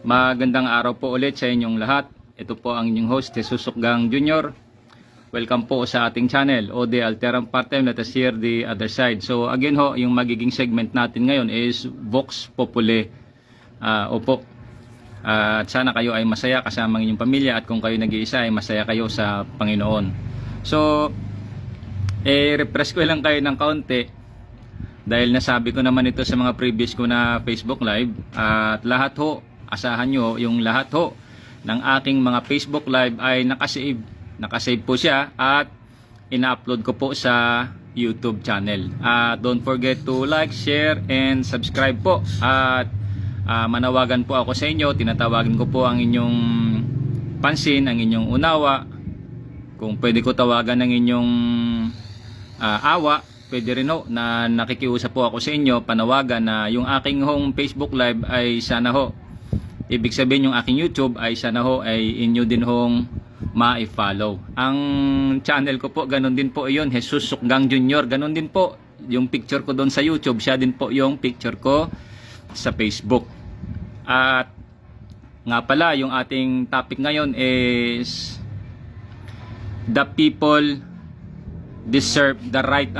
Magandang araw po ulit sa inyong lahat. Ito po ang inyong host, Jesus Sukgang Jr. Welcome po sa ating channel, O The Alteram Part-Time, Let Us Hear The Other Side. So again ho, yung magiging segment natin ngayon is Vox Populi. Opo. At sana kayo ay masaya kasama ng inyong pamilya, at kung kayo nag-iisa ay masaya kayo sa Panginoon. So, refresh ko lang kayo ng kaunti dahil nasabi ko naman ito sa mga previous ko na Facebook Live. At lahat ho, asahan nyo, yung lahat ho ng aking mga Facebook Live ay nakasave po siya at ina-upload ko po sa YouTube channel. Don't forget to like, share, and subscribe po. At manawagan po ako sa inyo, tinatawagan ko po ang inyong pansin, ang inyong unawa. Kung pwede ko tawagan ng inyong awa, pwede rin ho na nakikiusap po ako sa inyo, panawagan na yung aking home Facebook Live ay sana ho, ibig sabihin yung aking YouTube ay sana ho ay inyo din hong ma-follow. Ang channel ko po, ganun din po yun, Jesus Sukgang Jr. Ganun din po yung picture ko doon sa YouTube, siya din po yung picture ko sa Facebook. At nga pala, yung ating topic ngayon is the people deserve the right,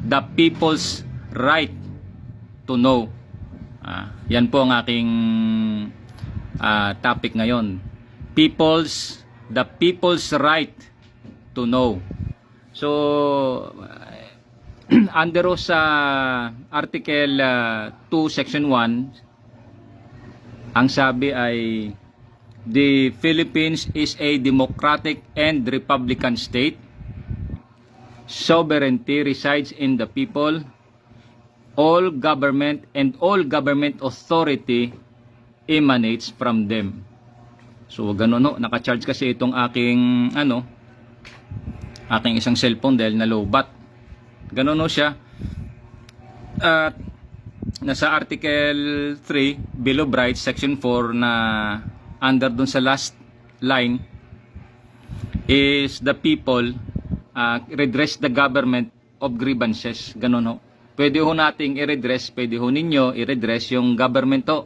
the people's right to know. Yan po ang aking topic ngayon. The people's right to know. So, under sa Article 2, Section 1, ang sabi ay, the Philippines is a democratic and republican state. Sovereignty resides in the people. All government and all government authority emanates from them. So ganun ho, naka-charge kasi itong aking aking isang cellphone dahil nalobat. Ganun ho siya. At nasa Article 3 Bill of Rights Section 4 na under dun sa last line is the people redress the government of grievances. Ganun ho. Pwede ho nating i-redress, pwede ho ninyo i-redress yung government ho.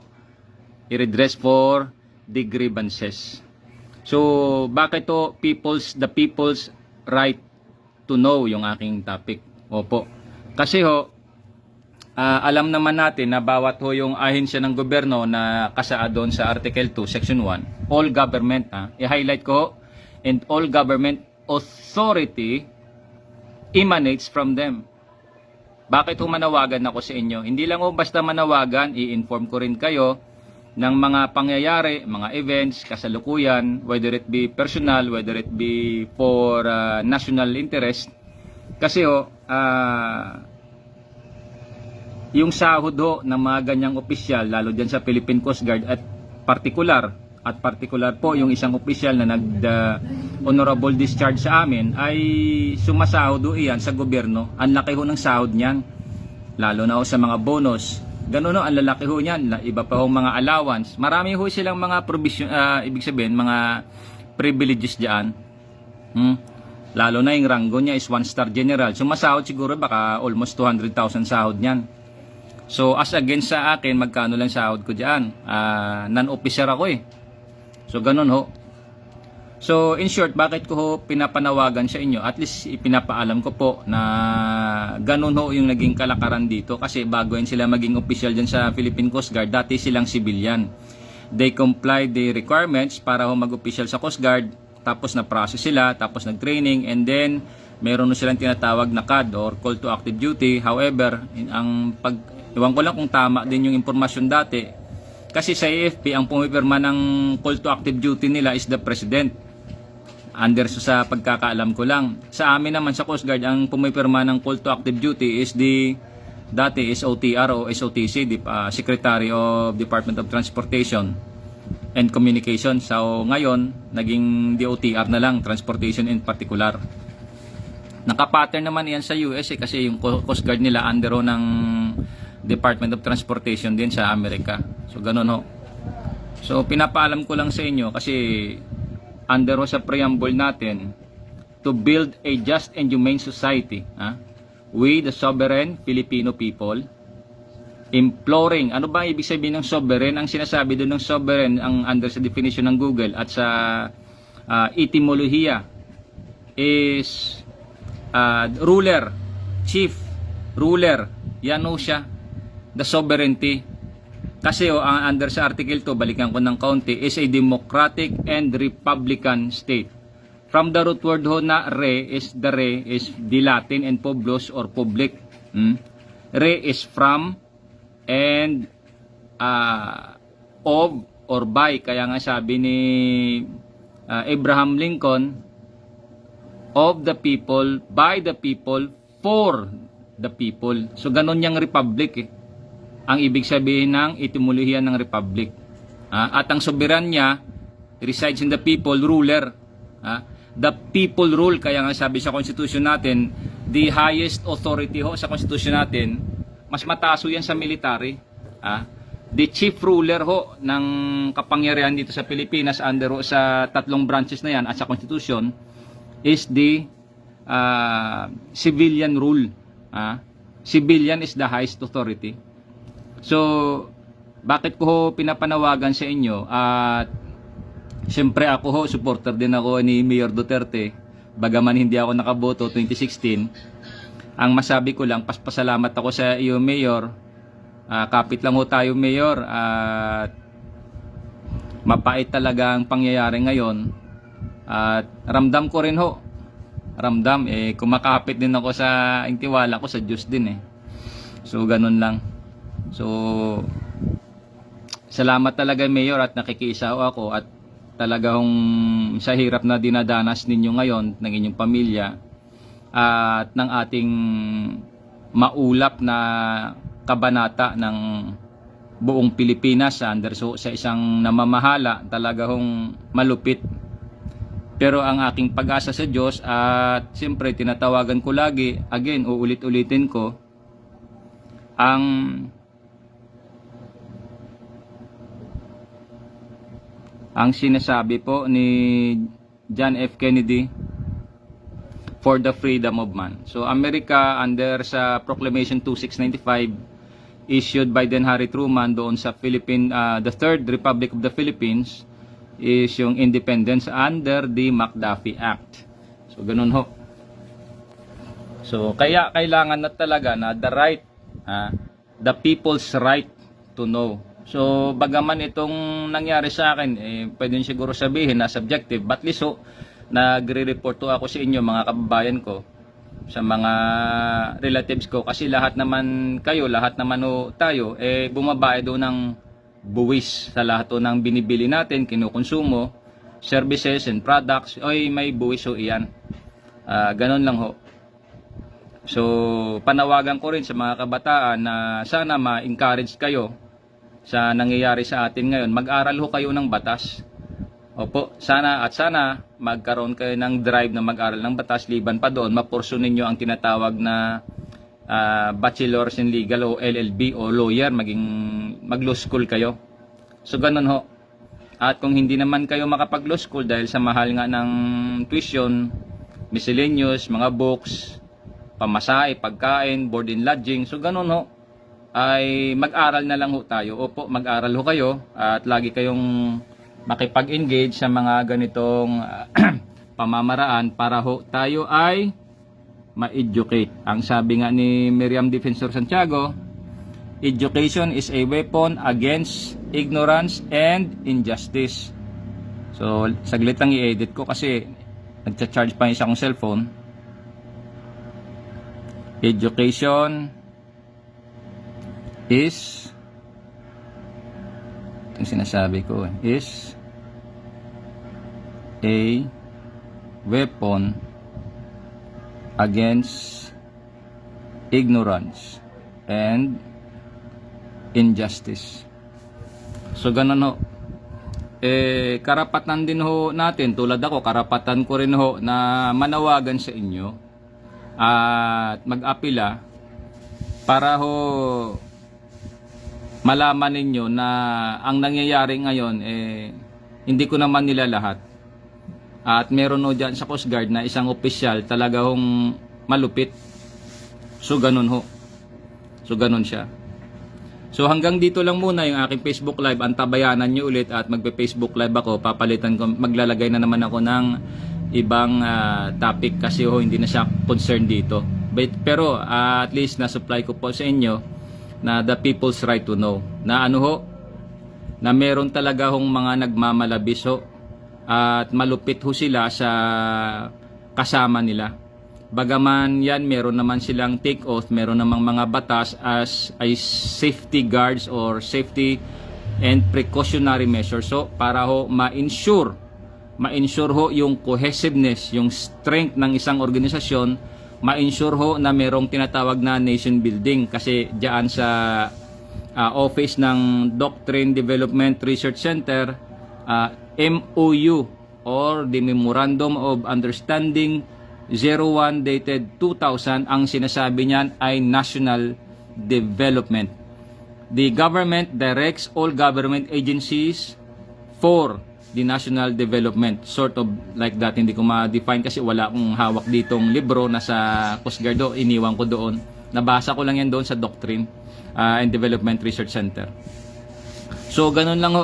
I-redress for the grievances. So, bakit to the people's right to know yung aking topic? Opo. Kasi ho, alam naman natin na bawat ho yung ahensya ng gobyerno na kasaad doon sa Article 2, Section 1, all government, i-highlight ko ho, and all government authority emanates from them. Bakit manawagan ako sa inyo? Hindi lang basta manawagan, i-inform ko rin kayo ng mga pangyayari, mga events, kasalukuyan, whether it be personal, whether it be for national interest. Kasi yung sahod ng mga ganyang opisyal, lalo dyan sa Philippine Coast Guard, at particular po yung isang opisyal na honorable discharge sa amin, ay sumasahod iyan sa gobyerno. Ang laki ho ng sahod niyan, lalo na ho sa mga bonus. Ganun ho, ang lalaki ho niyan. Iba pa ho mga allowance. Marami ho silang mga provision, ibig sabihin mga privileges diyan. Lalo na yung ranggo niya is 1-star general. Sumasahod siguro baka almost 200,000 sahod niyan. So as against sa akin, magkano lang sahod ko diyan? Non-officer ako eh. So ganun ho. So in short, bakit ko ho pinapanawagan sa inyo? At least ipinapaalam ko po na ganun ho yung naging kalakaran dito. Kasi bago yan sila maging official dyan sa Philippine Coast Guard, dati silang civilian. They comply the requirements para ho mag-official sa Coast Guard. Tapos na-process sila, tapos nag-training, and then meron na silang tinatawag na CAD or Call to Active Duty. However, iwan ko lang kung tama din yung impormasyon dati. Kasi sa AFP, ang pumipirma ng Call to Active Duty nila is the President. Sa pagkakaalam ko lang. Sa amin naman sa Coast Guard, ang pumipirma ng Call to Active Duty is dati is OTR o SOTC, Secretary of Department of Transportation and Communication. So ngayon, naging DOTR na lang, Transportation in particular. Nakapattern naman yan sa US kasi yung Coast Guard nila under ng Department of Transportation din sa Amerika. So ganun ho. So pinapaalam ko lang sa inyo kasi under sa preamble natin, to build a just and humane society, we the sovereign Filipino people, imploring. Ano ba ibig sabihin ng sovereign? Ang sinasabi doon ng sovereign, ang under sa definition ng Google at sa etymolohiya is ruler, chief, ruler. Yan o siya, the sovereignty. Kasi ang under sa article 2, balikan ko ng kaunti, is a democratic and republican state. From the root word ho na re is the Latin and poblos or public. Re is from and of or by. Kaya nga sabi ni Abraham Lincoln, of the people, by the people, for the people. So ganun yung republic eh. Ang ibig sabihin ng etymolohiya ng republic. At ang soberanya resides in the people, ruler. The people rule, kaya nga sabi sa constitution natin, the highest authority ho sa constitution natin, mas mataas ho yan sa military. The chief ruler ho ng kapangyarihan dito sa Pilipinas under ho sa tatlong branches na yan at sa constitution is the civilian rule. Civilian is the highest authority. So, bakit ko ho pinapanawagan sa inyo? At siyempre ako ho, supporter din ako ni Mayor Duterte. Bagaman hindi ako nakaboto 2016. Ang masabi ko lang, pasalamat ako sa iyo, Mayor. Kapit lang ho tayo, Mayor. At mapait talaga ang pangyayari ngayon. At ramdam ko rin ho. Ramdam, kumakapit din ako sa tiwala ko sa Diyos din eh. So, ganun lang. So, salamat talaga, Mayor, at nakikiisa ako at talagang sa hirap na dinadanas ninyo ngayon ng inyong pamilya at ng ating maulap na kabanata ng buong Pilipinas under sa isang namamahala talagang malupit. Pero ang aking pag-asa sa Diyos at siyempre tinatawagan ko lagi, again, uulit-ulitin ko, ang sinasabi po ni John F. Kennedy for the freedom of man. So America under sa Proclamation 2695 issued by then Harry Truman doon sa the Third Republic of the Philippines is yung independence under the McDuffie Act. So ganun ho. So kaya kailangan na talaga na the right, the people's right to know. So, bagaman itong nangyari sa akin, pwede siguro sabihin na subjective, but least ho, nagre-report ako sa inyo mga kababayan ko, sa mga relatives ko, kasi lahat naman kayo, lahat naman ho tayo, bumabayad do ng buwis sa lahat ho ng binibili natin, kinukonsumo, services and products, may buwis ho iyan. Ganon lang ho. So, panawagan ko rin sa mga kabataan na sana ma-encourage kayo sa nangyayari sa atin ngayon, mag-aral ho kayo ng batas. Opo, sana magkaroon kayo ng drive na mag-aral ng batas, liban pa doon, mapurso ninyo ang tinatawag na bachelor's in legal o LLB o lawyer, mag-law school kayo. So ganun ho. At kung hindi naman kayo makapag-law school dahil sa mahal nga ng tuition, miscellaneous, mga books, pamasahe, pagkain, board and lodging, so ganun ho, ay mag-aral na lang ho tayo. Opo, mag-aral ho kayo at lagi kayong makipag-engage sa mga ganitong pamamaraan para ho tayo ay ma-educate. Ang sabi nga ni Miriam Defensor Santiago, education is a weapon against ignorance and injustice. So, saglit lang i-edit ko kasi nagcha-charge pa yung isa kong cellphone. Education is, itong sinasabi ko, is a weapon against ignorance and injustice. So ganun ho. Karapatan din ho natin, tulad ako, karapatan ko rin ho na manawagan sa inyo at mag-apila para ho malaman ninyo na ang nangyayari ngayon hindi ko naman nila lahat. At meron ho dyan sa Coast Guard na isang opisyal talaga hong malupit. So ganun ho. So ganun siya. So hanggang dito lang muna yung aking Facebook Live. Antabayanan nyo ulit at magpe-Facebook Live ako. Papalitan ko, maglalagay na naman ako ng ibang topic kasi hindi na siya concerned dito. Pero at least na-supply ko po sa inyo na the people's right to know. Na na meron talaga mga nagmamalabis at malupit sila sa kasama nila. Bagaman yan, meron naman silang take oath, meron namang mga batas as ay safety guards or safety and precautionary measures. So, para ma-ensure yung cohesiveness, yung strength ng isang organisasyon, ma-ensure na merong tinatawag na nation building. Kasi diyan sa office ng Doctrine Development Research Center, MOU or the Memorandum of Understanding 01 dated 2000, ang sinasabi niyan ay national development. The government directs all government agencies for the national development. Sort of like that. Hindi ko ma-define kasi wala akong hawak ditong libro na sa Coast Guard. Iniwan ko doon. Nabasa ko lang yan doon sa Doctrine and Development Research Center. So, ganun lang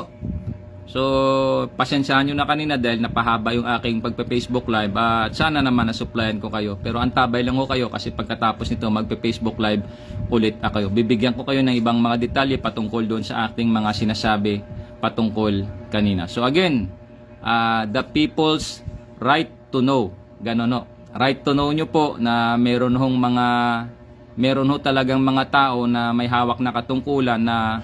So, pasensyahan nyo na kanina dahil napahaba yung aking pagpe-Facebook Live at sana naman na-supplyan ko kayo. Pero antabay lang kayo kasi pagkatapos nito magpe-Facebook Live ulit ako. Bibigyan ko kayo ng ibang mga detalye patungkol doon sa ating mga sinasabi patungkol kanina. So again, the people's right to know. Ganon Right to know nyo po na meron talagang mga tao na may hawak na katungkulan na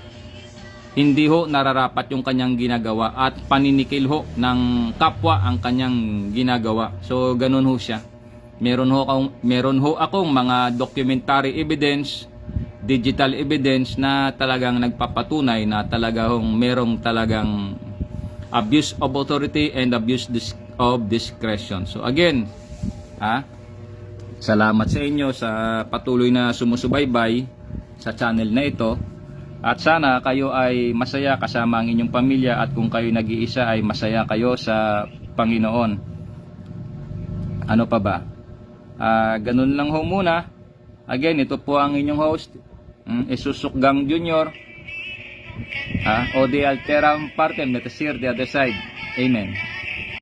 hindi nararapat yung kanyang ginagawa at paninikil ng kapwa ang kanyang ginagawa. So ganun siya. Meron akong mga documentary evidence, digital evidence na talagang nagpapatunay na merong talagang abuse of authority and abuse of discretion. So again, salamat sa inyo sa patuloy na sumusubaybay sa channel na ito. At sana kayo ay masaya kasama ang inyong pamilya at kung kayo nag-iisa ay masaya kayo sa Panginoon. Ano pa ba? Ganun lang muna. Again, ito po ang inyong host, Isusukgang Junior. O the alteram partem, let us hear the other side. Amen.